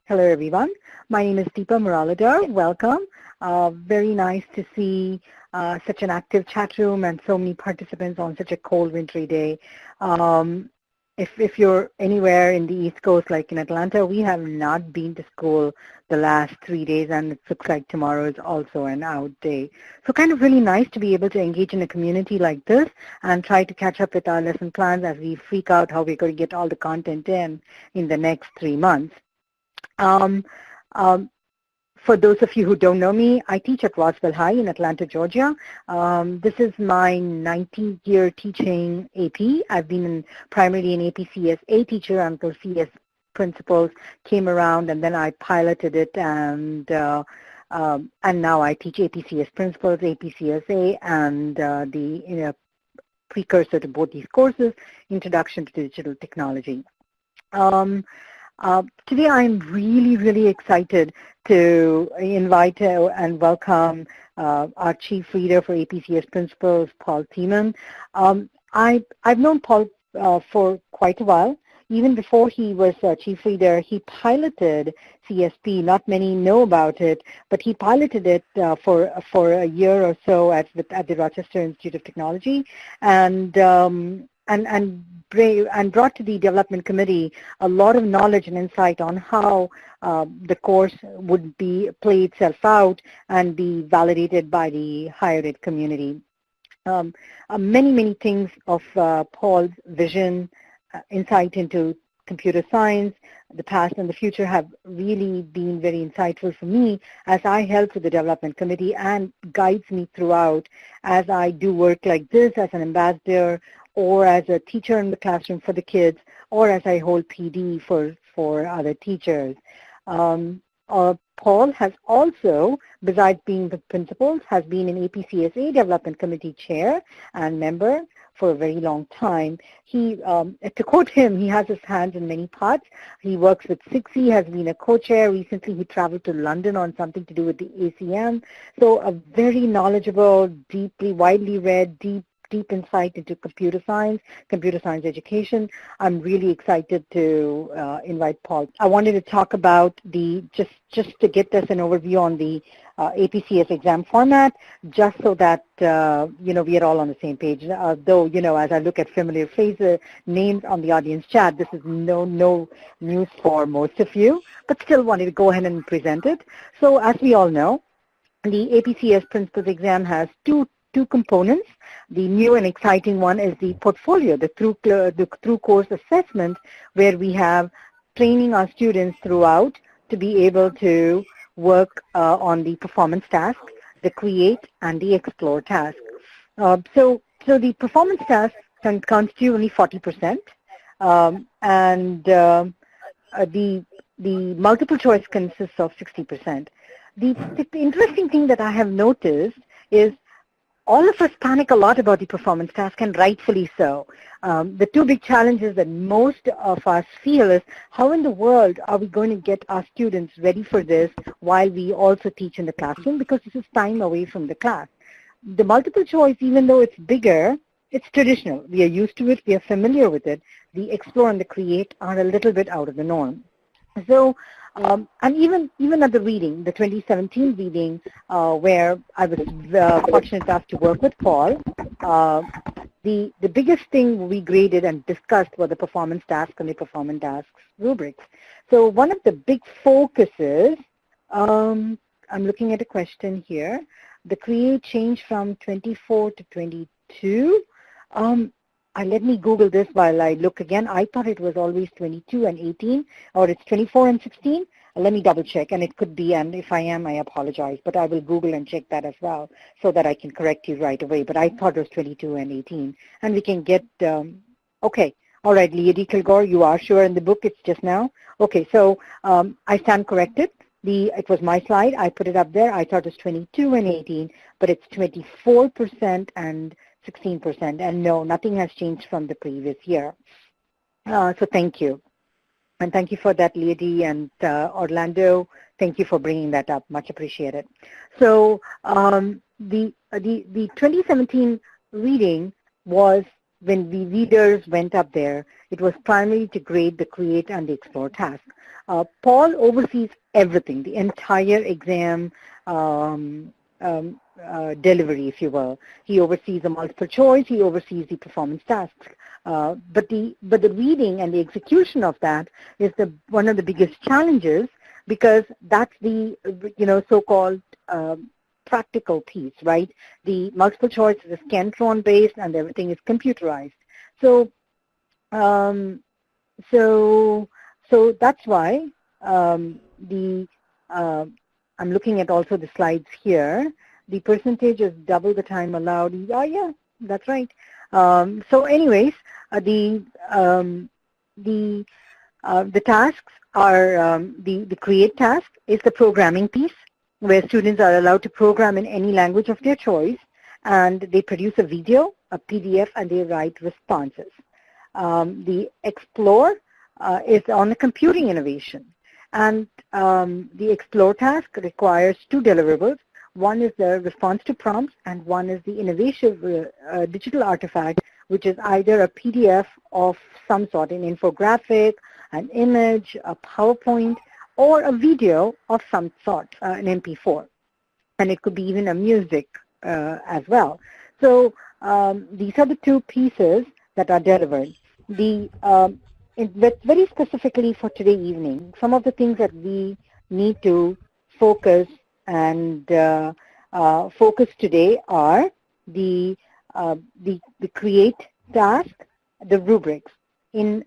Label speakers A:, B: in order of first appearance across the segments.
A: Hello, everyone. My name is Deepa Muraladhar. Welcome. Very nice to see such an active chat room and so many participants on such a cold, wintry day. If you're anywhere in the East Coast, like in Atlanta, we have not been to school the last 3 days, and it looks like tomorrow is also an out day. So kind of really nice to be able to engage in a community like this and try to catch up with our lesson plans as we freak out how we're going to get all the content in the next 3 months. Um, um, for those of you who don't know me, I teach at Roswell High in Atlanta, Georgia. This is my 19th year teaching AP. I've been primarily an AP CSA teacher until CS principles came around, and then I piloted it, and now I teach AP CS principles, AP CSA, and the precursor to both these courses, Introduction to Digital Technology. Today I'm really excited to invite and welcome our Chief Reader for APCS Principles, Paul Tymann. I've known Paul for quite a while. Even before he was Chief Reader, he piloted CSP. Not many know about it, but he piloted it for a year or so at the Rochester Institute of Technology, and brought to the development committee a lot of knowledge and insight on how the course would play itself out and be validated by the higher ed community. Many things of Paul's vision, insight into computer science, the past and the future have really been very insightful for me as I help with the development committee and guides me throughout as I do work like this as an ambassador or as a teacher in the classroom for the kids, or as I hold PD for other teachers. Paul has also, besides being the principal, has been an APCSA Development Committee Chair and member for a very long time. He, to quote him, he has his hands in many pots. He works with SIXI, has been a co-chair. Recently he traveled to London on something to do with the ACM. So a very knowledgeable, widely read, deep insight into computer science education. I'm really excited to invite Paul. I wanted to talk about just to get us an overview on the APCS exam format, just so that we are all on the same page. Though as I look at familiar faces, names on the audience chat, this is no news for most of you, but still wanted to go ahead and present it. So as we all know, the APCS Principles exam has two components. The new and exciting one is the portfolio, the through course assessment, where we have training our students throughout to be able to work on the performance task, the create, and the explore task. So the performance task can constitute only 40%, and the multiple choice consists of 60%. The interesting thing that I have noticed is all of us panic a lot about the performance task, and rightfully so. The two big challenges that most of us feel is how in the world are we going to get our students ready for this while we also teach in the classroom, because this is time away from the class. The multiple choice, even though it's bigger, it's traditional. We are used to it. We are familiar with it. The explore and the create are a little bit out of the norm. So, and even at the reading, the 2017 reading, where I was fortunate enough to work with Paul, the biggest thing we graded and discussed were the performance tasks and the performance tasks rubrics. So one of the big focuses, I'm looking at a question here, the create changed from 24 to 22. Let me Google this while I look again. I thought it was always 22 and 18, or it's 24 and 16. Let me double check, and it could be, and if I am, I apologize, but I will Google and check that as well so that I can correct you right away. But I thought it was 22 and 18, and we can get, okay. All right, Leedy Kilgore, you are sure in the book it's just now? Okay, so I stand corrected. It was my slide. I put it up there. I thought it was 22 and 18, but it's 24% and 16%, and no, nothing has changed from the previous year. So thank you. And thank you for that, Leedy and Orlando. Thank you for bringing that up. Much appreciated. So the 2017 reading was when the readers went up there, it was primarily to grade the create and the explore task. Paul oversees everything, the entire exam delivery, if you will. He oversees the multiple choice, he oversees the performance tasks. But the reading and the execution of that is one of the biggest challenges, because that's the so-called practical piece, right? The multiple choice is Scantron based and everything is computerized. So so that's why I'm looking at also the slides here. The percentage is double the time allowed. Yeah, that's right. So anyways, the tasks are the create task is the programming piece, where students are allowed to program in any language of their choice, and they produce a video, a PDF, and they write responses. The explore is on the computing innovation, and the explore task requires two deliverables. One is the response to prompts, and one is the innovative digital artifact, which is either a PDF of some sort, an infographic, an image, a PowerPoint, or a video of some sort, an MP4. And it could be even a music as well. So these are the two pieces that are delivered. Very specifically for today evening, some of the things that we need to focus and focus today are the create task, the rubrics.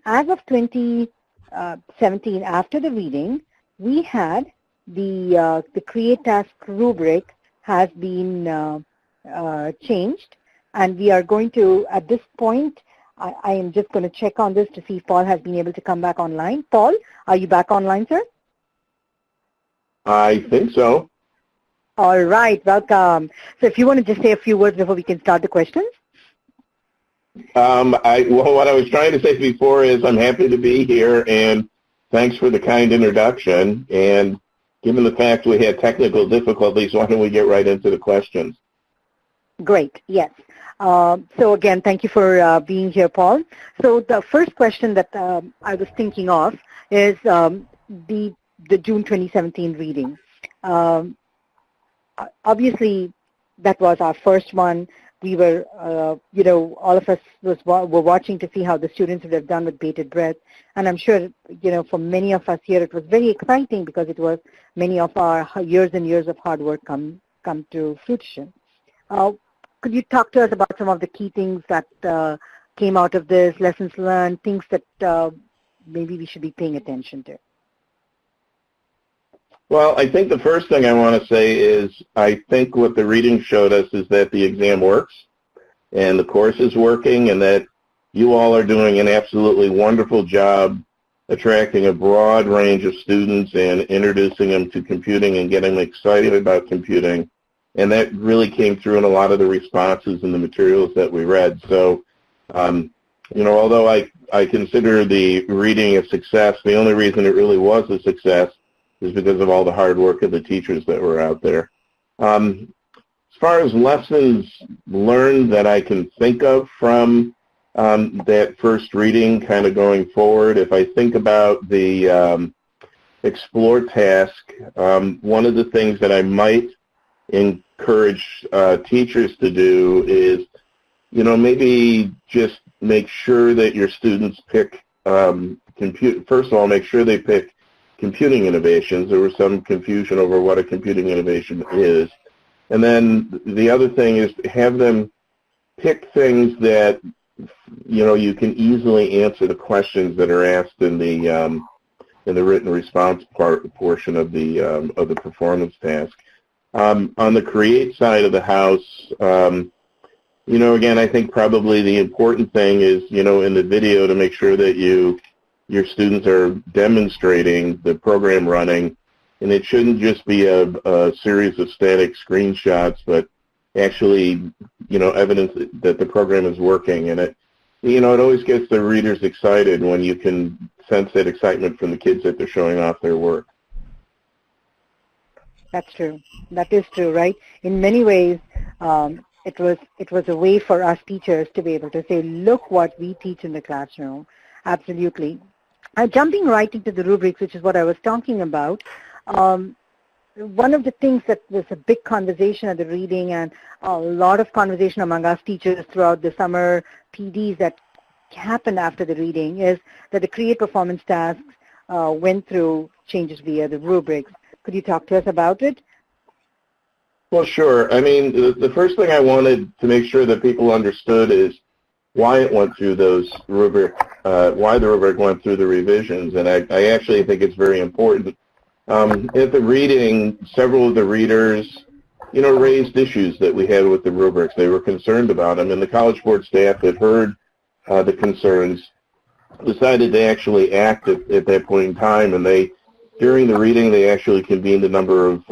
A: As of 2017, after the reading, we had the create task rubric has been changed, and we are going to, at this point, I am just going to check on this to see if Paul has been able to come back online. Paul, are you back online, sir?
B: I think so.
A: All right, welcome. So if you want to just say a few words before we can start the questions.
B: Well, what I was trying to say before is I'm happy to be here, and thanks for the kind introduction. And given the fact we had technical difficulties, why don't we get right into the questions? Great,
A: yes. So again, thank you for being here, Paul. So the first question that I was thinking of is the June 2017 reading. Obviously, that was our first one. We were, all of us were watching to see how the students would have done with bated breath. And I'm sure, for many of us here, it was very exciting because it was many of our years and years of hard work come to fruition. Could you talk to us about some of the key things that came out of this, lessons learned, things that maybe we should be paying attention to?
B: Well, I think the first thing I want to say is I think what the reading showed us is that the exam works and the course is working, and that you all are doing an absolutely wonderful job attracting a broad range of students and introducing them to computing and getting them excited about computing. And that really came through in a lot of the responses and the materials that we read. So, although I consider the reading a success, the only reason it really was a success is because of all the hard work of the teachers that were out there. As far as lessons learned that I can think of from that first reading kind of going forward, if I think about the explore task, one of the things that I might encourage teachers to do is, maybe just make sure that your students pick, first of all, make sure they pick computing innovations. There was some confusion over what a computing innovation is. And then the other thing is have them pick things that, you can easily answer the questions that are asked in the written response portion of the performance task. On the create side of the house, again, I think probably the important thing is, in the video to make sure that your students are demonstrating the program running, and it shouldn't just be a series of static screenshots, but actually, evidence that the program is working. And it always gets the readers excited when you can sense that excitement from the kids that they're showing off their work.
A: That's true. That is true, right? In many ways, it was a way for us teachers to be able to say, look what we teach in the classroom. Absolutely. Jumping right into the rubrics, which is what I was talking about, one of the things that was a big conversation at the reading and a lot of conversation among us teachers throughout the summer PDs that happened after the reading is that the create performance tasks went through changes via the rubrics. Could you talk to us about it?
B: Well, sure. I mean, the first thing I wanted to make sure that people understood is why it went through those rubric, why the rubric went through the revisions, and I actually think it's very important. At the reading, several of the readers, raised issues that we had with the rubrics. They were concerned about them, and the College Board staff that heard the concerns decided to actually act at that point in time, and during the reading, they actually convened a number of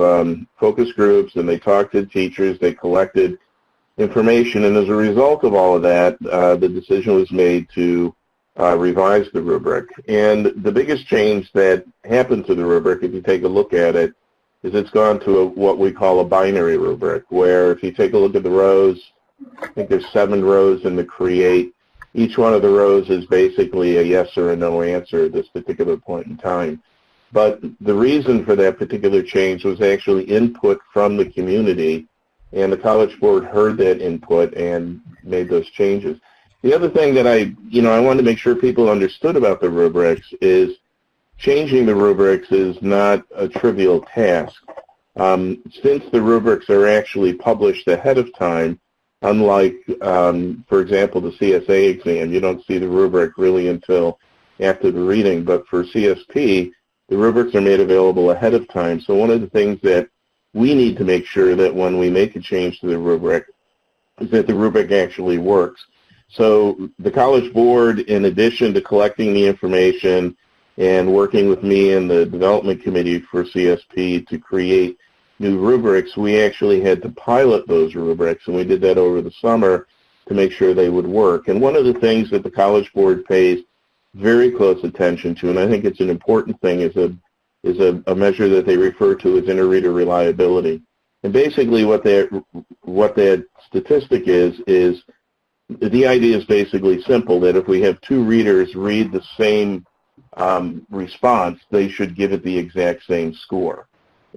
B: focus groups, and they talked to teachers, they collected information, and as a result of all of that, the decision was made to revise the rubric. And the biggest change that happened to the rubric, if you take a look at it, is it's gone to what we call a binary rubric, where if you take a look at the rows, I think there's 7 rows in the create. Each one of the rows is basically a yes or a no answer at this particular point in time. But the reason for that particular change was actually input from the community, and the College Board heard that input and made those changes. The other thing that I wanted to make sure people understood about the rubrics is changing the rubrics is not a trivial task. Since the rubrics are actually published ahead of time, unlike, for example, the CSA exam, you don't see the rubric really until after the reading, but for CSP, the rubrics are made available ahead of time. So one of the things that we need to make sure that when we make a change to the rubric is that the rubric actually works. So the College Board, in addition to collecting the information and working with me and the development committee for CSP to create new rubrics, we actually had to pilot those rubrics, and we did that over the summer to make sure they would work. And one of the things that the College Board pays very close attention to, and I think it's an important thing, is a measure that they refer to as interreader reliability. And basically what that statistic is the idea is basically simple, that if we have 2 readers read the same response, they should give it the exact same score.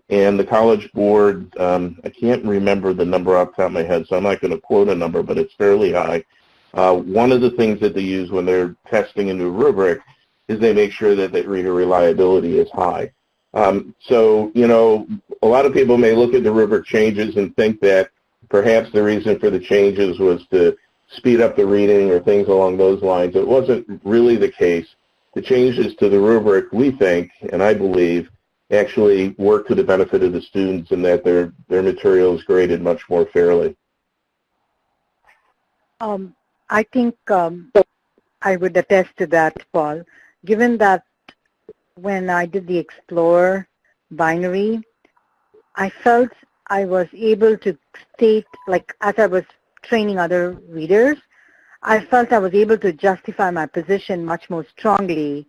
B: And the College Board, I can't remember the number off the top of my head, so I'm not going to quote a number, but it's fairly high. One of the things that they use when they're testing a new rubric is they make sure that reader reliability is high. So, a lot of people may look at the rubric changes and think that perhaps the reason for the changes was to speed up the reading or things along those lines. It wasn't really the case. The changes to the rubric, we think, and I believe, actually work to the benefit of the students and that their material is graded much more fairly.
A: I think I would attest to that, Paul, given that when I did the Explore binary, I felt I was able to state, like as I was training other readers, I felt I was able to justify my position much more strongly,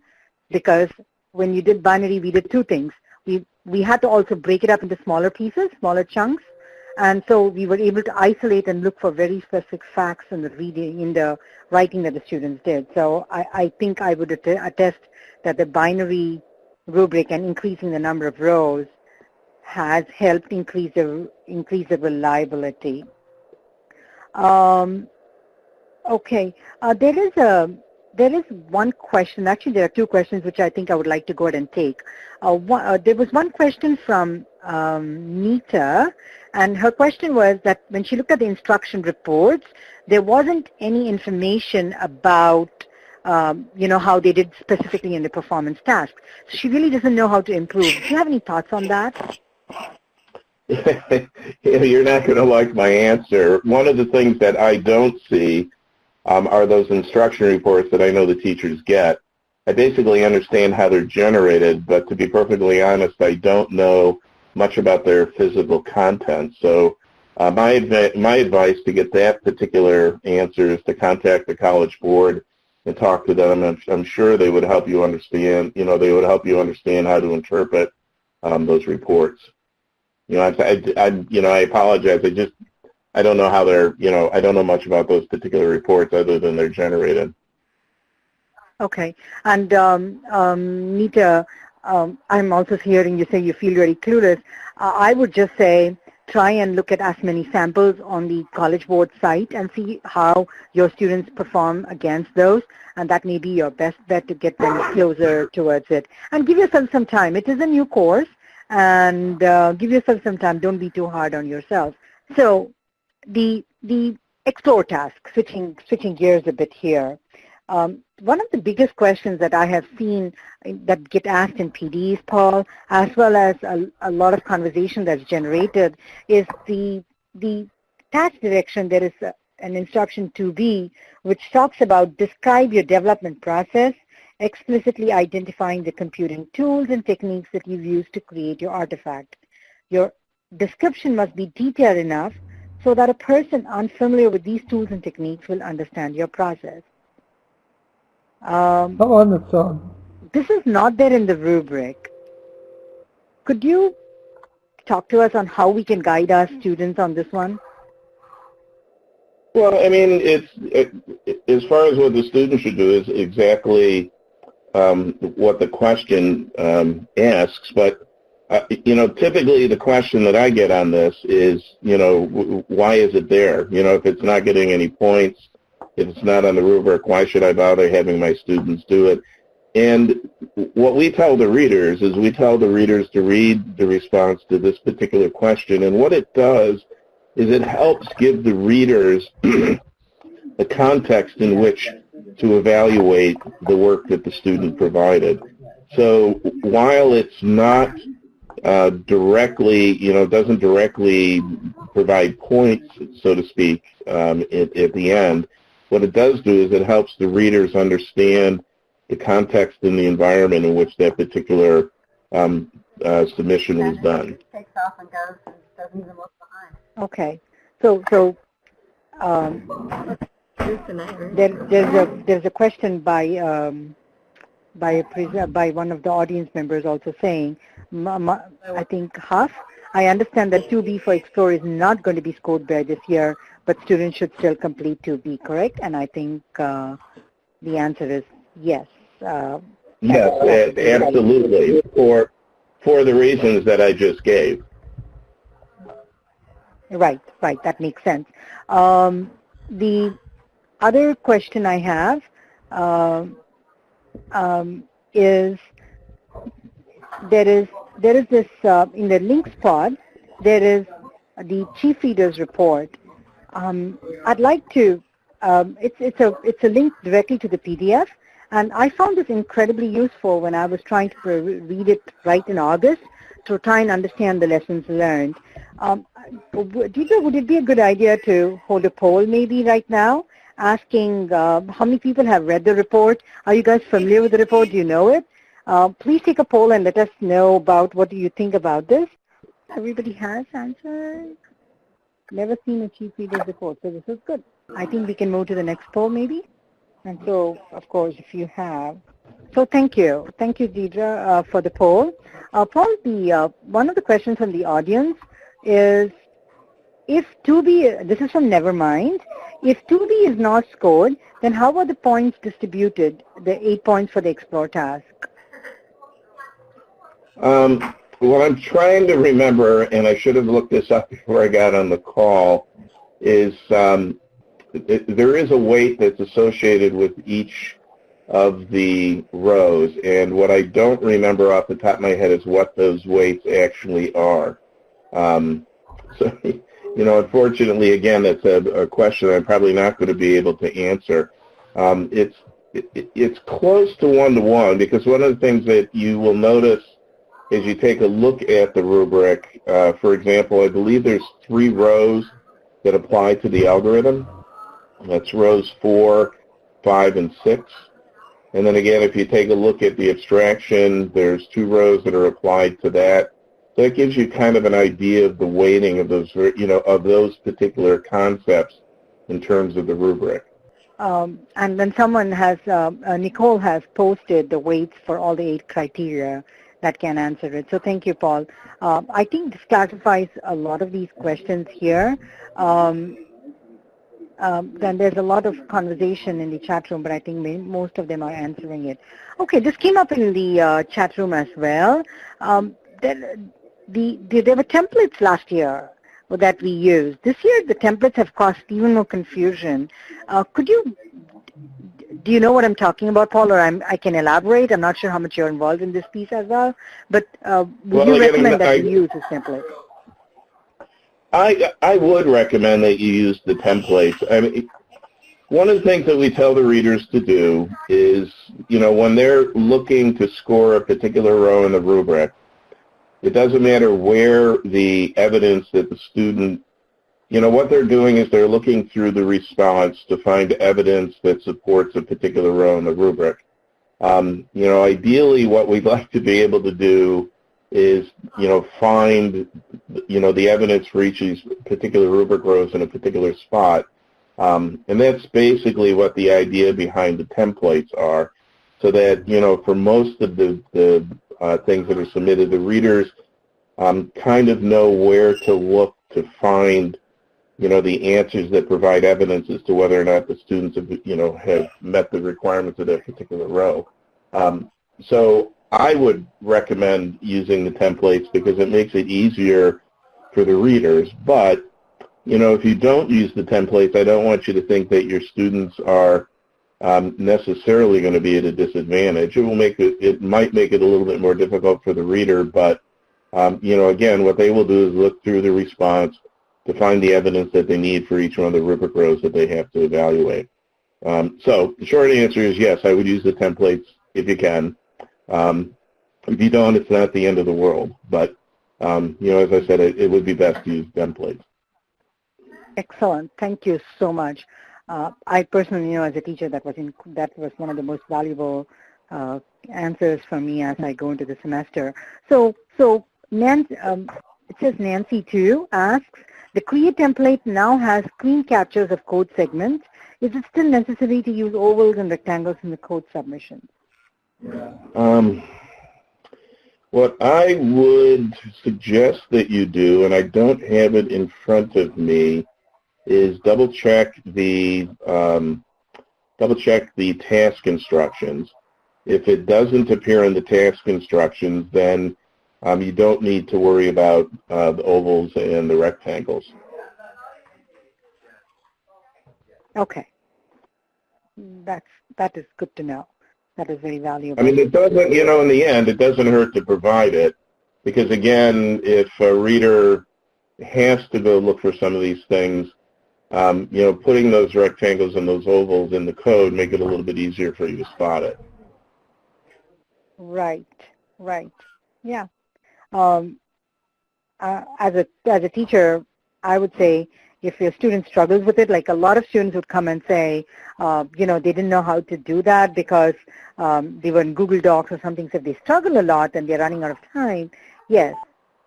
A: because when you did binary, we did 2 things. We had to also break it up into smaller pieces, smaller chunks, and so we were able to isolate and look for very specific facts in the reading, in the writing that the students did. So I think I would attest that the binary rubric and increasing the number of rows has helped increase the reliability. Okay, there is one question. Actually, there are 2 questions which I think I would like to go ahead and take. There was one question from Nita, and her question was that when she looked at the instruction reports, there wasn't any information about how they did specifically in the performance task. So she really doesn't know how to improve. Do you have any thoughts on that?
B: You're not going to like my answer. One of the things that I don't see are those instruction reports that I know the teachers get. I basically understand how they're generated, but to be perfectly honest, I don't know much about their physical content. So my advice to get that particular answer is to contact the College Board and talk to them. I'm sure they would help you understand, they would help you understand how to interpret those reports. I apologize. I don't know how they're, I don't know much about those particular reports other than they're generated.
A: Okay. And Nita, I'm also hearing you say you feel very clueless. I would just say try and look at as many samples on the CollegeBoard site and see how your students perform against those. And that may be your best bet to get them closer towards it. And give yourself some time. It is a new course. And give yourself some time. Don't be too hard on yourself. So the explore task, switching gears a bit here. One of the biggest questions that I have seen that get asked in PDs, Paul, as well as a lot of conversation that's generated, is the task direction. There is an instruction 2B, which talks about describe your development process, explicitly identifying the computing tools and techniques that you've used to create your artifact. Your description must be detailed enough so that a person unfamiliar with these tools and techniques will understand your process. This is not there in the rubric. Could you talk to us on how we can guide our students on this one?
B: Well, I mean, as far as what the student should do is exactly what the question asks, but typically the question that I get on this is, why is it there? If it's not getting any points, if it's not on the rubric, why should I bother having my students do it? And what we tell the readers is we tell the readers to read the response to this particular question, and what it does is it helps give the readers the context in which to evaluate the work that the student provided. So while it's not directly, doesn't directly provide points, so to speak, at the end, what it does do is it helps the readers understand the context and the environment in which that particular submission was done.
C: Takes off and goes and doesn't even look behind.
A: Okay. So there's a question by one of the audience members also saying, I think Huff, I understand that 2B for Explore is not going to be scored by this year, but students should still complete 2B, correct? And I think the answer is yes.
B: Yes, absolutely, for the reasons that I just gave.
A: Right, that makes sense. The other question I have is there is this in the links pod, there is the chief readers report. I'd like to it's a link directly to the PDF, and I found this incredibly useful when I was trying to read it right in August to try and understand the lessons learned. Deidre, would it be a good idea to hold a poll maybe right now, asking how many people have read the report? Are you guys familiar with the report? Do you know it? Please take a poll and let us know about what do you think about this. Everybody has answered. Never seen a chief reader's report, so this is good. I think we can move to the next poll maybe. And so, of course, if you have. So thank you. Thank you, Deidre, for the poll. Paul, one of the questions from the audience is, if 2B, this is from Nevermind, if 2B is not scored, then how are the points distributed, the 8 points for the Explore task?
B: What I'm trying to remember, and I should have looked this up before I got on the call, is there is a weight that's associated with each of the rows, and what I don't remember off the top of my head is what those weights actually are. So, unfortunately, again, it's a question I'm probably not going to be able to answer. It's close to 1-to-1, because one of the things that you will notice as you take a look at the rubric, for example, I believe there's 3 rows that apply to the algorithm. That's rows 4, 5, and 6. And then again, if you take a look at the abstraction, there's 2 rows that are applied to that. So that gives you kind of an idea of the weighting of those, of those particular concepts in terms of the rubric.
A: And then someone has, Nicole has posted the weights for all the 8 criteria. that can answer it. So thank you, Paul. I think this clarifies a lot of these questions here. Then there's a lot of conversation in the chat room, but I think most of them are answering it. Okay, this came up in the chat room as well. There were templates last year that we used. This year, the templates have caused even more confusion. Do you know what I'm talking about, Paul, or I can elaborate? I'm not sure how much you're involved in this piece as well, but would you recommend that we use this template?
B: I would recommend that you use the templates. I mean, one of the things that we tell the readers to do is, when they're looking to score a particular row in the rubric, it doesn't matter where the evidence that the student, what they're doing is they're looking through the response to find evidence that supports a particular row in the rubric. Ideally what we'd like to be able to do is, find, the evidence for each of these particular rubric rows in a particular spot. And that's basically what the idea behind the templates are, so that, for most of the things that are submitted, the readers kind of know where to look to find, the answers that provide evidence as to whether or not the students have, have met the requirements of that particular row. So I would recommend using the templates because it makes it easier for the readers. But, if you don't use the templates, I don't want you to think that your students are necessarily going to be at a disadvantage. It might make it a little bit more difficult for the reader, but, again, what they will do is look through the response to find the evidence that they need for each one of the rubric rows that they have to evaluate. So the short answer is yes, I would use the templates if you can. If you don't, it's not the end of the world. But, as I said, it would be best to use templates.
A: Excellent. Thank you so much. I personally, as a teacher, that was one of the most valuable answers for me as I go into the semester. So Nancy, it says Nancy too asks, the Create template now has screen captures of code segments. Is it still necessary to use ovals and rectangles in the code submission? What I would suggest that you do, and I don't have it in front of me, is double check the task instructions. If it doesn't appear in the task instructions, then you don't need to worry about the ovals and the rectangles. Okay, that is good to know. That is very valuable.
B: I mean, it doesn't, in the end, it doesn't hurt to provide it, because again, if a reader has to go look for some of these things, putting those rectangles and those ovals in the code make it a little bit easier for you to spot it.
A: Right. Yeah. As a teacher, I would say if your student struggles with it, like a lot of students would come and say, they didn't know how to do that because they were in Google Docs or something, so if they struggle a lot and they're running out of time, yes.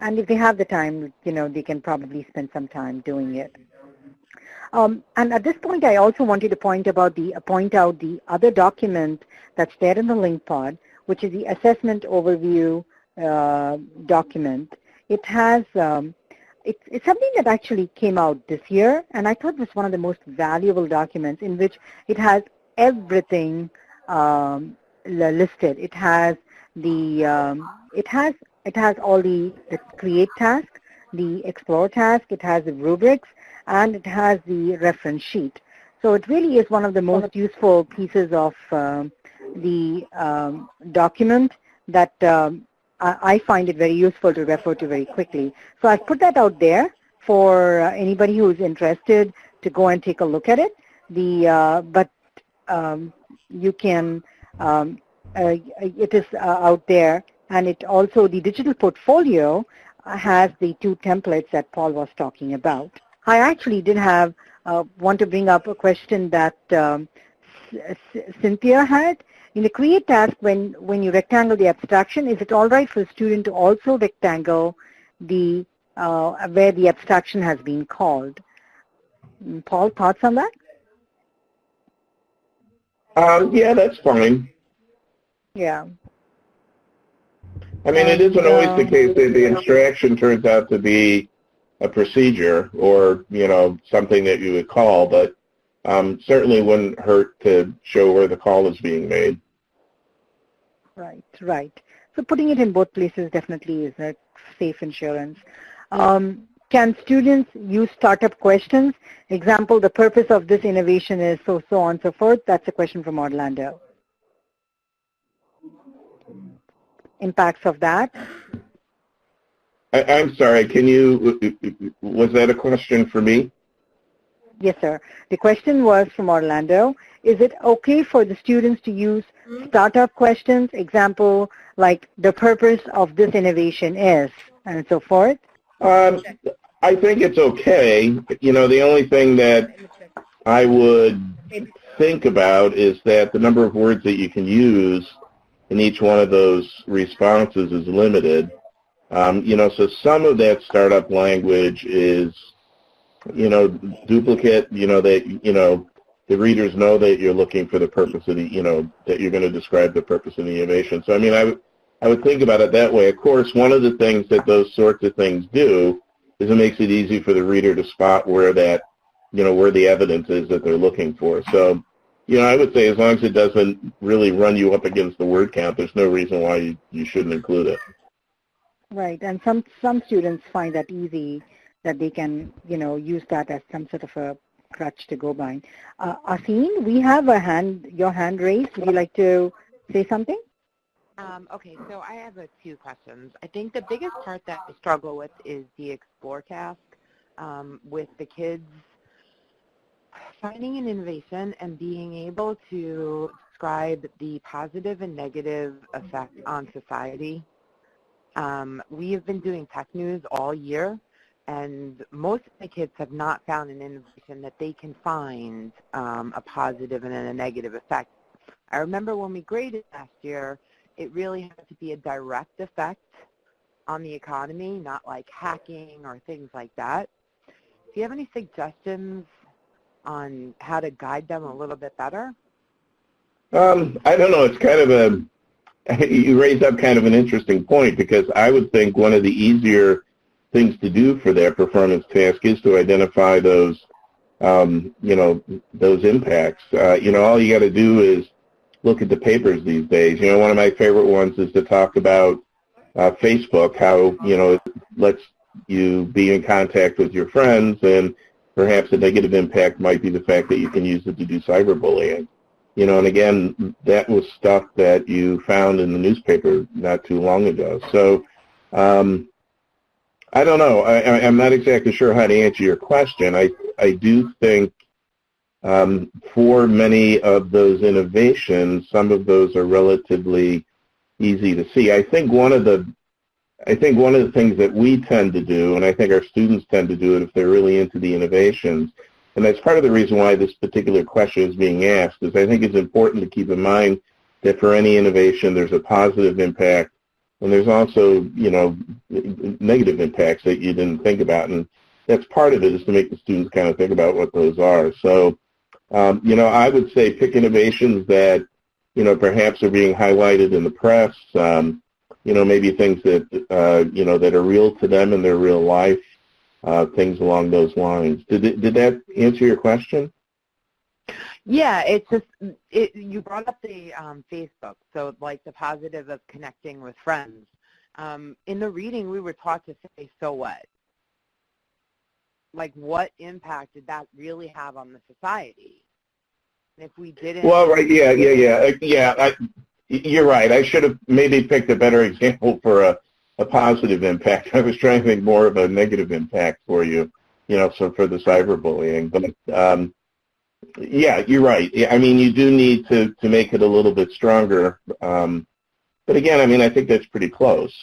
A: And if they have the time, they can probably spend some time doing it. And at this point, I also wanted to point out the other document that's there in the link pod, which is the assessment overview document. It has it's something that actually came out this year, and I thought it was one of the most valuable documents in which it has everything listed. It has the it has all the create task, the explore task. It has the rubrics, and it has the reference sheet. So it really is one of the most useful pieces of the document that I find it very useful to refer to very quickly. So I've put that out there for anybody who's interested to go and take a look at it. But you can, it is out there, and it also, the digital portfolio has the two templates that Paul was talking about. I actually did want to bring up a question that Cynthia had. In the create task, when you rectangle the abstraction, is it all right for the student to also rectangle the where the abstraction has been called? Paul, thoughts on that?
B: Yeah, that's fine.
A: Yeah.
B: I mean, it isn't always the case that the abstraction turns out to be a procedure or, something that you would call, but certainly wouldn't hurt to show where the call is being made.
A: Right, right. So putting it in both places definitely is a safe insurance. Can students use startup questions? Example, the purpose of this innovation is so on and so forth. That's a question from Orlando. Impacts of that?
B: I'm sorry, was that a question for me?
A: Yes, sir. The question was from Orlando. Is it okay for the students to use startup questions? Example, like the purpose of this innovation is, and so forth?
B: I think it's okay. The only thing that I would think about is that the number of words that you can use in each one of those responses is limited. So some of that startup language is, duplicate, that, the readers know that you're looking for the purpose of the, that you're going to describe the purpose of the innovation. So, I mean, I would think about it that way. Of course, one of the things that those sorts of things do is it makes it easy for the reader to spot where that, where the evidence is that they're looking for. So, I would say as long as it doesn't really run you up against the word count, there's no reason why you shouldn't include it.
A: Right, and some students find that easy, that they can, use that as some sort of a crutch to go by. Asin, we have your hand raised. Would you like to say something?
D: Okay, so I have a few questions. I think the biggest part that I struggle with is the explore task with the kids finding an innovation and being able to describe the positive and negative effect on society. We have been doing tech news all year, and most of the kids have not found an innovation that they can find a positive and a negative effect. I remember when we graded last year, it really had to be a direct effect on the economy, not like hacking or things like that. Do you have any suggestions on how to guide them a little bit better?
B: I don't know. It's kind of you raised up kind of an interesting point, because I would think one of the easier things to do for their performance task is to identify those, those impacts. All you got to do is look at the papers these days. One of my favorite ones is to talk about Facebook, how, it lets you be in contact with your friends, and perhaps a negative impact might be the fact that you can use it to do cyberbullying. And again, that was stuff that you found in the newspaper not too long ago. So I don't know. I'm not exactly sure how to answer your question. I do think for many of those innovations, some of those are relatively easy to see. I think one of the things that we tend to do, and I think our students tend to do it if they're really into the innovations, and that's part of the reason why this particular question is being asked, is I think it's important to keep in mind that for any innovation there's a positive impact, and there's also, negative impacts that you didn't think about, and that's part of it, is to make the students kind of think about what those are. So, I would say pick innovations that, perhaps are being highlighted in the press, maybe things that, that are real to them in their real life, things along those lines. Did that answer your question?
D: Yeah, it's just, you brought up the Facebook, so like the positive of connecting with friends. In the reading, we were taught to say, so what? Like, what impact did that really have on the society? And if we didn't... Well,
B: right, yeah. You're right. I should have maybe picked a better example for a positive impact. I was trying to think more of a negative impact for you, so for the cyberbullying. But, yeah, you're right. I mean, you do need to make it a little bit stronger. But again, I mean, I think that's pretty close.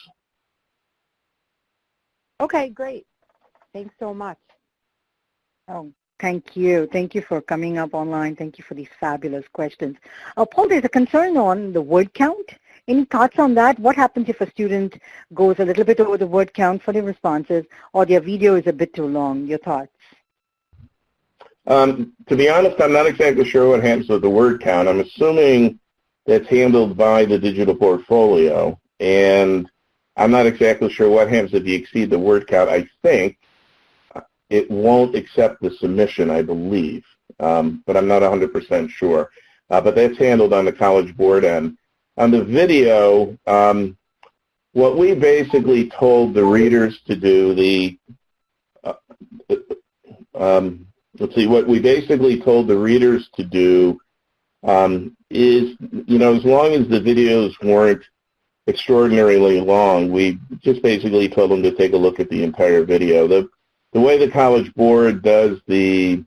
D: Okay, great. Thanks so much.
A: Oh, thank you. Thank you for coming up online. Thank you for these fabulous questions. Paul, there's a concern on the word count. Any thoughts on that? What happens if a student goes a little bit over the word count for their responses, or their video is a bit too long? Your thoughts?
B: To be honest, I'm not exactly sure what happens with the word count. I'm assuming that's handled by the digital portfolio. And I'm not exactly sure what happens if you exceed the word count. I think it won't accept the submission, I believe, but I'm not 100% sure. But that's handled on the College Board end. On the video, what we basically told the readers to do, what we basically told the readers to do is, as long as the videos weren't extraordinarily long, we just basically told them to take a look at the entire video. The way the College Board does the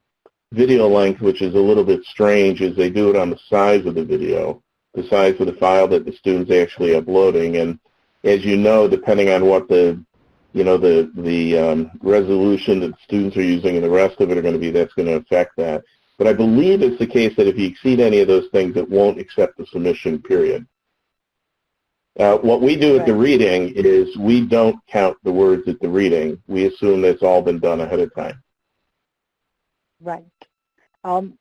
B: video length, which is a little bit strange, is they do it on the size of the video, the size of the file that the student's actually uploading. And as you know, depending on what the resolution that students are using and the rest of it are going to be, that's going to affect that. But I believe it's the case that if you exceed any of those things, it won't accept the submission, period. What we do at the reading is we don't count the words at the reading. We assume that's all been done ahead of time.
A: Right. I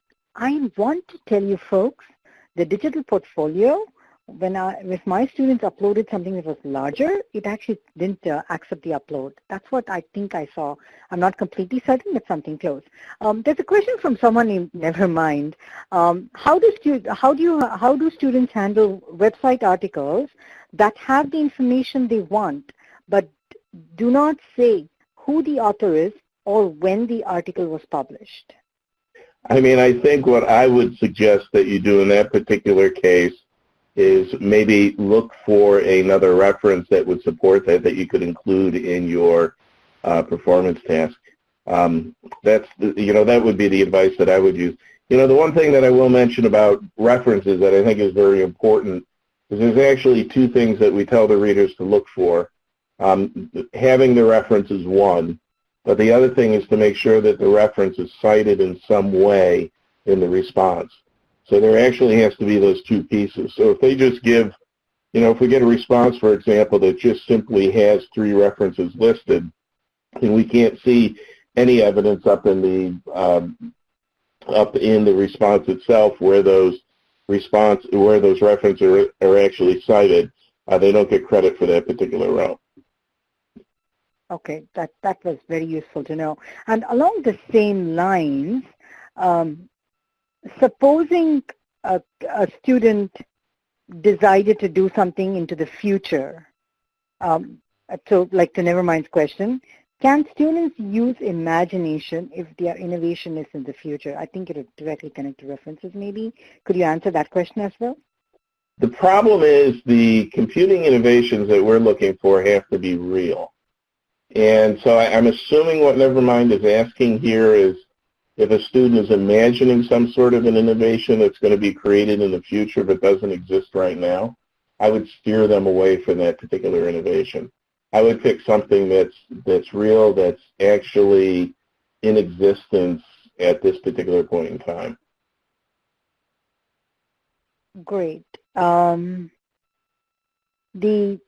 A: want to tell you folks, the digital portfolio, if my students uploaded something that was larger, it actually didn't accept the upload. That's what I think I saw. I'm not completely certain, but something close. There's a question from someone named Nevermind. How do students handle website articles that have the information they want, but do not say who the author is or when the article was published?
B: I mean, I think what I would suggest that you do in that particular case is maybe look for another reference that would support that you could include in your performance task. That would be the advice that I would use. The one thing that I will mention about references that I think is very important is there's actually two things that we tell the readers to look for. Having the reference is one, but the other thing is to make sure that the reference is cited in some way in the response. So there actually has to be those two pieces. So if they just give, if we get a response, for example, that just simply has 3 references listed, and we can't see any evidence up in the response itself where those references are actually cited, they don't get credit for that particular row.
A: Okay, that was very useful to know. And along the same lines, supposing a student decided to do something into the future, so like to Nevermind's question, can students use imagination if their innovation is in the future? I think it would directly connect to references maybe. Could you answer that question as well?
B: The problem is the computing innovations that we're looking for have to be real. And so I'm assuming what Nevermind is asking here is if a student is imagining some sort of an innovation that's going to be created in the future but doesn't exist right now, I would steer them away from that particular innovation. I would pick something that's real, that's actually in existence at this particular point in time.
A: Great. And then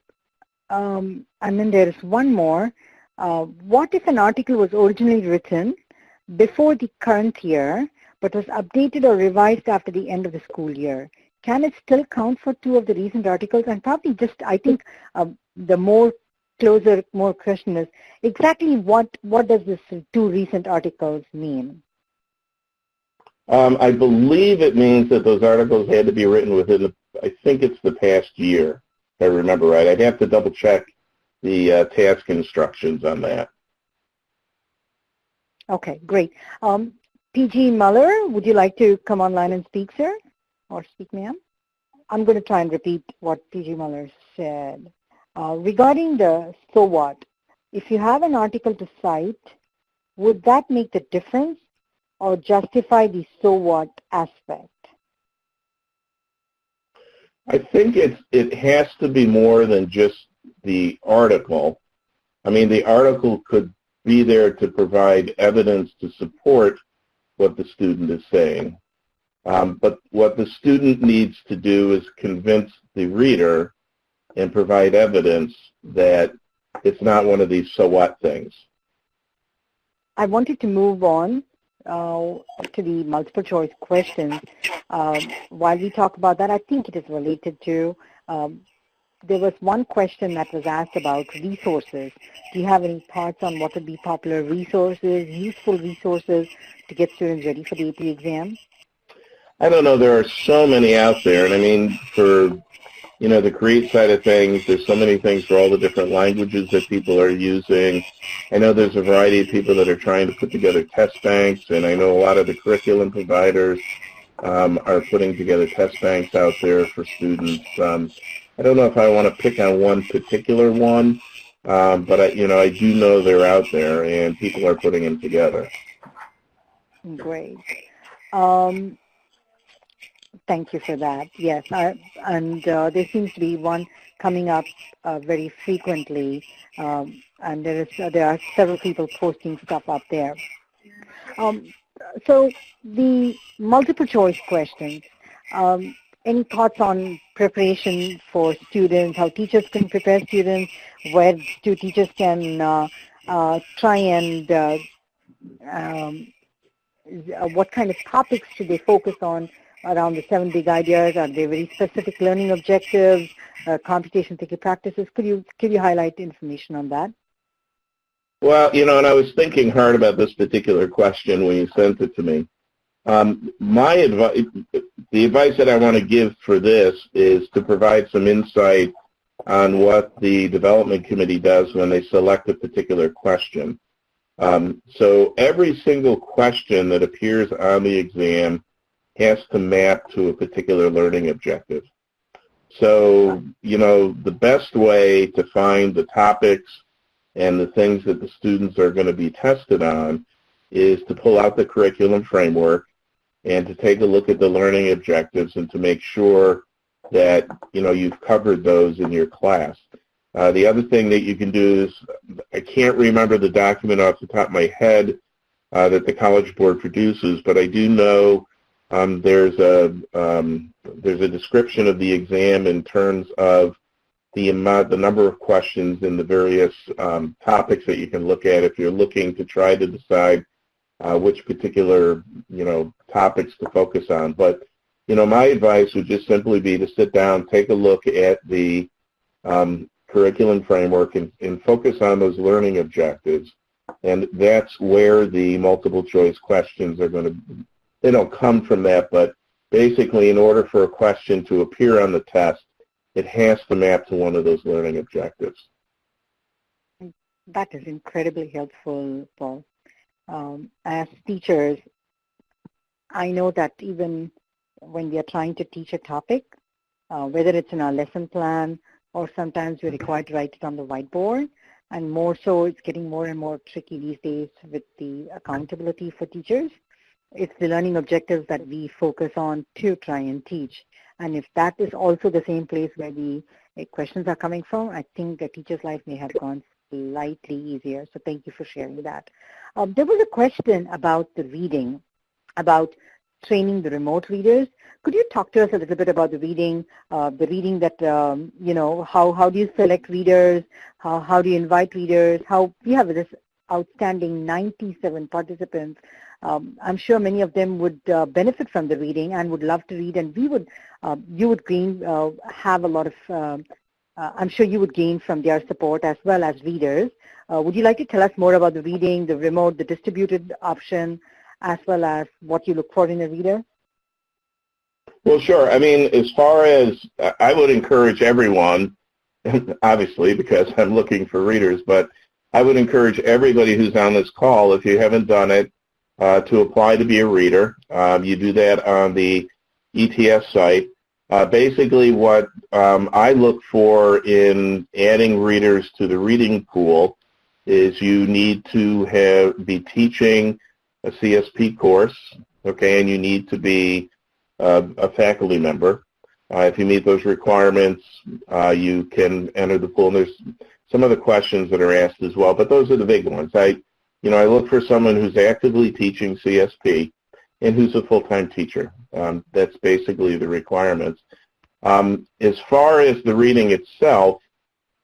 A: there's one more. What if an article was originally written before the current year but was updated or revised after the end of the school year? Can it still count for 2 of the recent articles? And probably just, I think the more question is exactly what does this 2 recent articles mean?
B: I believe it means that those articles had to be written within, I think it's the past year, if I remember right. I'd have to double check the task instructions on that. Okay,
A: great. PG Muller, would you like to come online and speak, sir? Or speak, ma'am? I'm going to try and repeat what PG Muller said. Regarding the so what, if you have an article to cite, would that make the difference or justify the so what aspect?
B: I think it has to be more than just the article. I mean, the article could be there to provide evidence to support what the student is saying. But what the student needs to do is convince the reader and provide evidence that it's not one of these so what things.
A: I wanted to move on to the multiple choice questions. While we talk about that, I think it is related to there was one question that was asked about resources. Do you have any thoughts on what would be popular resources, useful resources to get students ready for the AP exam?
B: I don't know. There are so many out there. And I mean, for, the create side of things, there's so many things for all the different languages that people are using. I know there's a variety of people that are trying to put together test banks, and I know a lot of the curriculum providers are putting together test banks out there for students. I don't know if I want to pick on one particular one, but I do know they're out there, and people are putting them together.
A: Great. Thank you for that. Yes, and there seems to be one coming up very frequently, and there are several people posting stuff up there. So the multiple choice questions, any thoughts on preparation for students, how teachers can prepare students, where teachers can try and what kind of topics should they focus on around the 7 big ideas? Are they very specific learning objectives, computation thinking practices? Could you highlight information on that?
B: Well, and I was thinking hard about this particular question when you sent it to me. The advice that I want to give for this is to provide some insight on what the development committee does when they select a particular question. So every single question that appears on the exam has to map to a particular learning objective. So, the best way to find the topics and the things that the students are going to be tested on is to pull out the curriculum framework and to take a look at the learning objectives and to make sure that, you've covered those in your class. The other thing that you can do is, I can't remember the document off the top of my head that the College Board produces, but I do know there's a description of the exam in terms of the number of questions and the various topics that you can look at if you're looking to try to decide which particular topics to focus on. But my advice would just simply be to sit down, take a look at the curriculum framework, and focus on those learning objectives. And that's where the multiple choice questions are going to. They don't come from that, but basically in order for a question to appear on the test, it has to map to one of those learning objectives.
A: That is incredibly helpful, Paul. As teachers, I know that even when we are trying to teach a topic, whether it's in our lesson plan or sometimes we're required to write it on the whiteboard, and more so it's getting more and more tricky these days with the accountability for teachers. It's the learning objectives that we focus on to try and teach. And if that is also the same place where the questions are coming from, I think the teacher's life may have gone slightly easier. So thank you for sharing that. There was a question about the reading, about training the remote readers. Could you talk to us a little bit about the reading that, how do you select readers? How do you invite readers? How we have this outstanding 97 participants. I'm sure many of them would benefit from the reading and would love to read, and you would have a lot of, I'm sure you would gain from their support as well as readers. Would you like to tell us more about the reading, the remote, the distributed option, as well as what you look for in a reader?
B: Well, sure. I mean, as far as, I would encourage everyone, obviously because I'm looking for readers, but I would encourage everybody who's on this call, if you haven't done it, to apply to be a reader. You do that on the ETS site. Basically what I look for in adding readers to the reading pool is you need to be teaching a CSP course, okay, and you need to be a faculty member. If you meet those requirements, you can enter the pool. And there's some other questions that are asked as well, but those are the big ones. I look for someone who's actively teaching CSP and who's a full-time teacher. That's basically the requirements. As far as the reading itself,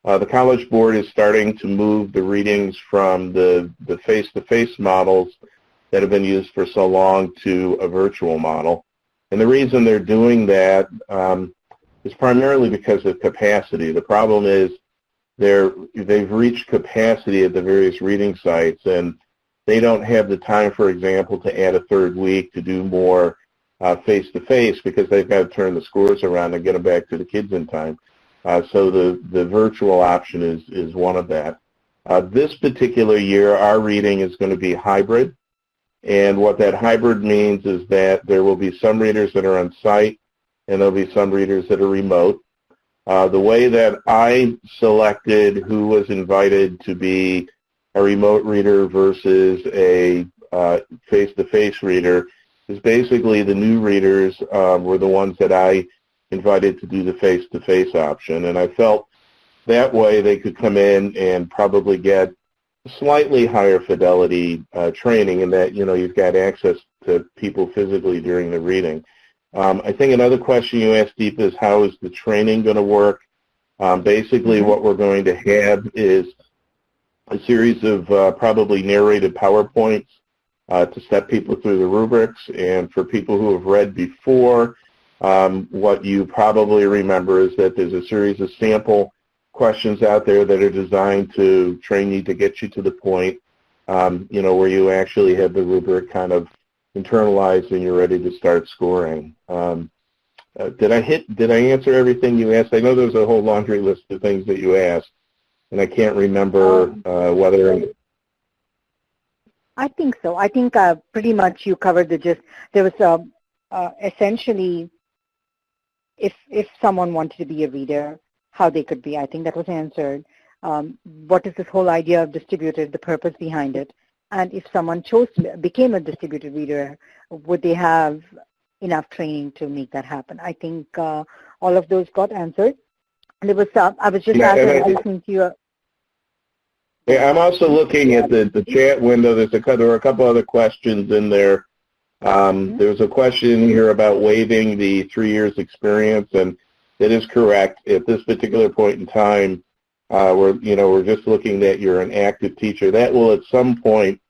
B: the College Board is starting to move the readings from the face-to-face models that have been used for so long to a virtual model. And the reason they're doing that is primarily because of capacity. The problem is they've reached capacity at the various reading sites, and they don't have the time, for example, to add a third week to do more face-to-face because they've got to turn the scores around and get them back to the kids in time. So the virtual option is one of that. This particular year, our reading is going to be hybrid, and what that hybrid means is that there will be some readers that are on site, and there'll be some readers that are remote. The way that I selected who was invited to be a remote reader versus a face-to-face reader is basically the new readers were the ones that I invited to do the face-to-face option, and I felt that way they could come in and probably get slightly higher fidelity training in that, you know, you've got access to people physically during the reading. I think another question you asked, Deepa, is how is the training going to work? Basically, what we're going to have is a series of probably narrated PowerPoints to step people through the rubrics. And for people who have read before, what you probably remember is that there's a series of sample questions out there that are designed to train you to get you to the point, you know, where you actually have the rubric kind of internalized and you're ready to start scoring. Did I answer everything you asked? I know there's a whole laundry list of things that you asked, and I can't remember whether.
A: I think so. I think pretty much you covered the gist. There was essentially, if someone wanted to be a reader, how they could be. I think that was answered. What is this whole idea of distributed, the purpose behind it? And if someone became a distributed reader, would they have enough training to make that happen? I think all of those got answered. And it was, I was just listening to you.
B: Yeah, I'm also looking at the chat window. There were a couple other questions in there. There's a question here about waiving the 3 years experience, and that is correct. At this particular point in time, we're just looking that you're an active teacher. That will at some point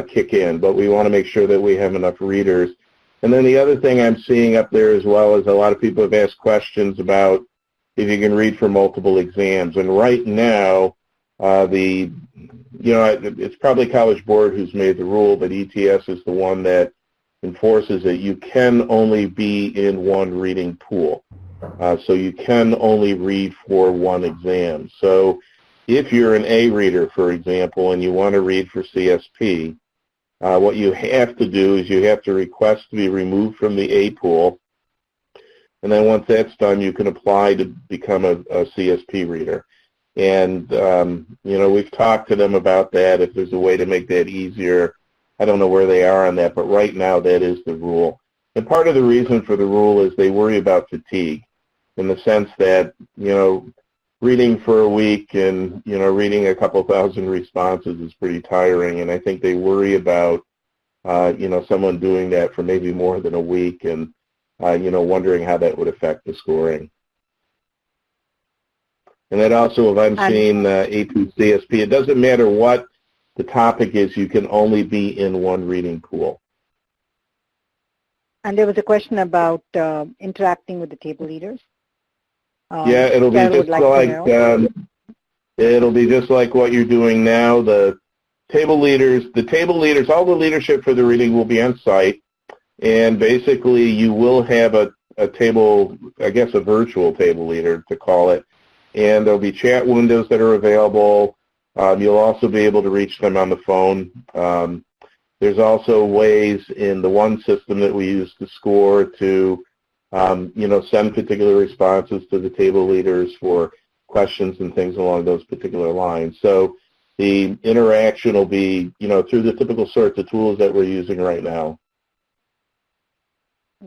B: kick in, but we want to make sure that we have enough readers. And then the other thing I'm seeing up there as well is a lot of people have asked questions about if you can read for multiple exams. And right now, it's probably CollegeBoard who's made the rule, but ETS is the one that enforces it. You can only be in one reading pool. So you can only read for one exam. So if you're an A reader, for example, and you want to read for CSP, what you have to do is you have to request to be removed from the A pool. And then once that's done, you can apply to become a CSP reader. And, we've talked to them about that, if there's a way to make that easier. I don't know where they are on that, but right now that is the rule. And part of the reason for the rule is they worry about fatigue, in the sense that, reading for a week and, reading a couple thousand responses is pretty tiring. And I think they worry about, someone doing that for maybe more than a week and, wondering how that would affect the scoring. And then also, if I'm seeing AP CSP, it doesn't matter what the topic is, you can only be in one reading pool.
A: And there was a question about interacting with the table leaders.
B: Yeah, it'll be just like what you're doing now. The table leaders, all the leadership for the reading will be on site, and basically you will have a table, I guess a virtual table leader to call it, and there'll be chat windows that are available. You'll also be able to reach them on the phone. There's also ways in the one system that we use to score to send particular responses to the table leaders for questions and things along those particular lines. So the interaction will be, through the typical sorts of tools that we're using right now.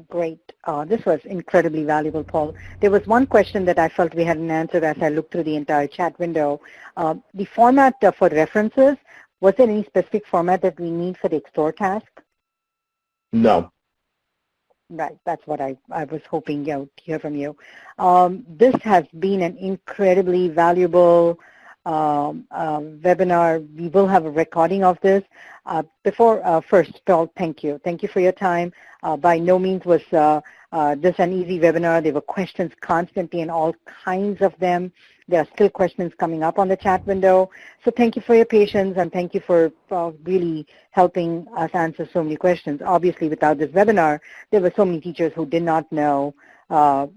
A: Great. This was incredibly valuable, Paul. There was one question that I felt we hadn't answered as I looked through the entire chat window. The format for references, was there any specific format that we need for the Explore task?
B: No.
A: Right, that's what I was hoping to hear from you. This has been an incredibly valuable webinar. We will have a recording of this. First, Paul, thank you. Thank you for your time. By no means was this an easy webinar. There were questions constantly and all kinds of them. There are still questions coming up on the chat window. So thank you for your patience and thank you for really helping us answer so many questions. Obviously, without this webinar, there were so many teachers who did not know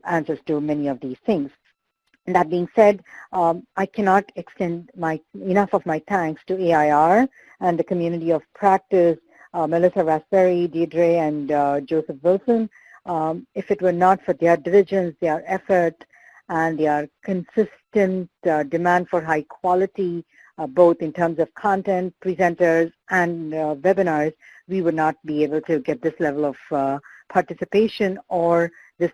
A: answers to many of these things. And that being said, I cannot extend enough of my thanks to AIR and the community of practice, Melissa Raspberry, Deirdre, and Joseph Wilson. If it were not for their diligence, their effort, and their consistent demand for high quality, both in terms of content, presenters, and webinars, we would not be able to get this level of participation or this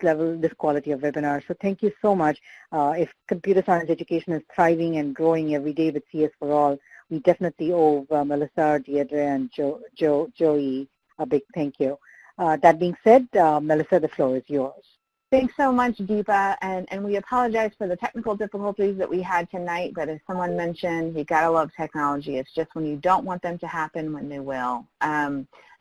A: quality of webinar. So thank you so much. If computer science education is thriving and growing every day with CS for All, we definitely owe Melissa, Deirdre, and Joey a big thank you. That being said, Melissa, the floor is yours.
E: Thanks so much, Deepa, and we apologize for the technical difficulties that we had tonight, but as someone mentioned, you gotta love technology. It's just when you don't want them to happen, when they will.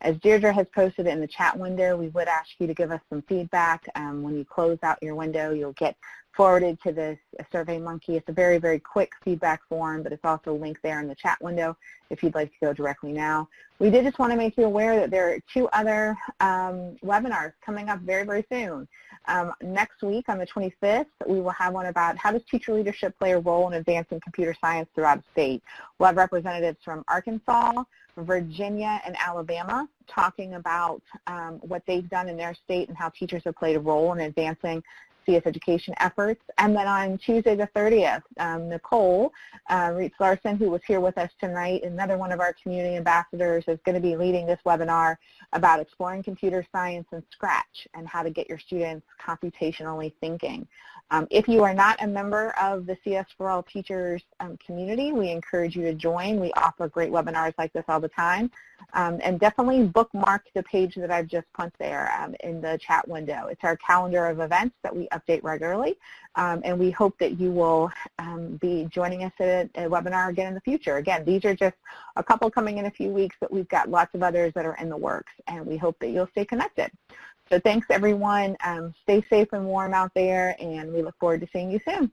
E: As Deirdre has posted in the chat window, we would ask you to give us some feedback. When you close out your window, you'll get forwarded to this SurveyMonkey. It's a very, very quick feedback form, but it's also linked there in the chat window if you'd like to go directly now. We did just want to make you aware that there are 2 other webinars coming up very, very soon. Next week on the 25th, we will have one about how does teacher leadership play a role in advancing computer science throughout the state. We'll have representatives from Arkansas, Virginia, and Alabama talking about what they've done in their state and how teachers have played a role in advancing CS education efforts. And then on Tuesday the 30th, Nicole Reitz-Larson, who was here with us tonight, another one of our community ambassadors, is going to be leading this webinar about exploring computer science in Scratch and how to get your students computationally thinking. If you are not a member of the CS for All Teachers community, we encourage you to join. We offer great webinars like this all the time. And definitely bookmark the page that I've just put there in the chat window. It's our calendar of events that we update regularly. And we hope that you will be joining us at a webinar again in the future. Again, these are just a couple coming in a few weeks, but we've got lots of others that are in the works. And we hope that you'll stay connected. So thanks, everyone. Stay safe and warm out there, and we look forward to seeing you soon.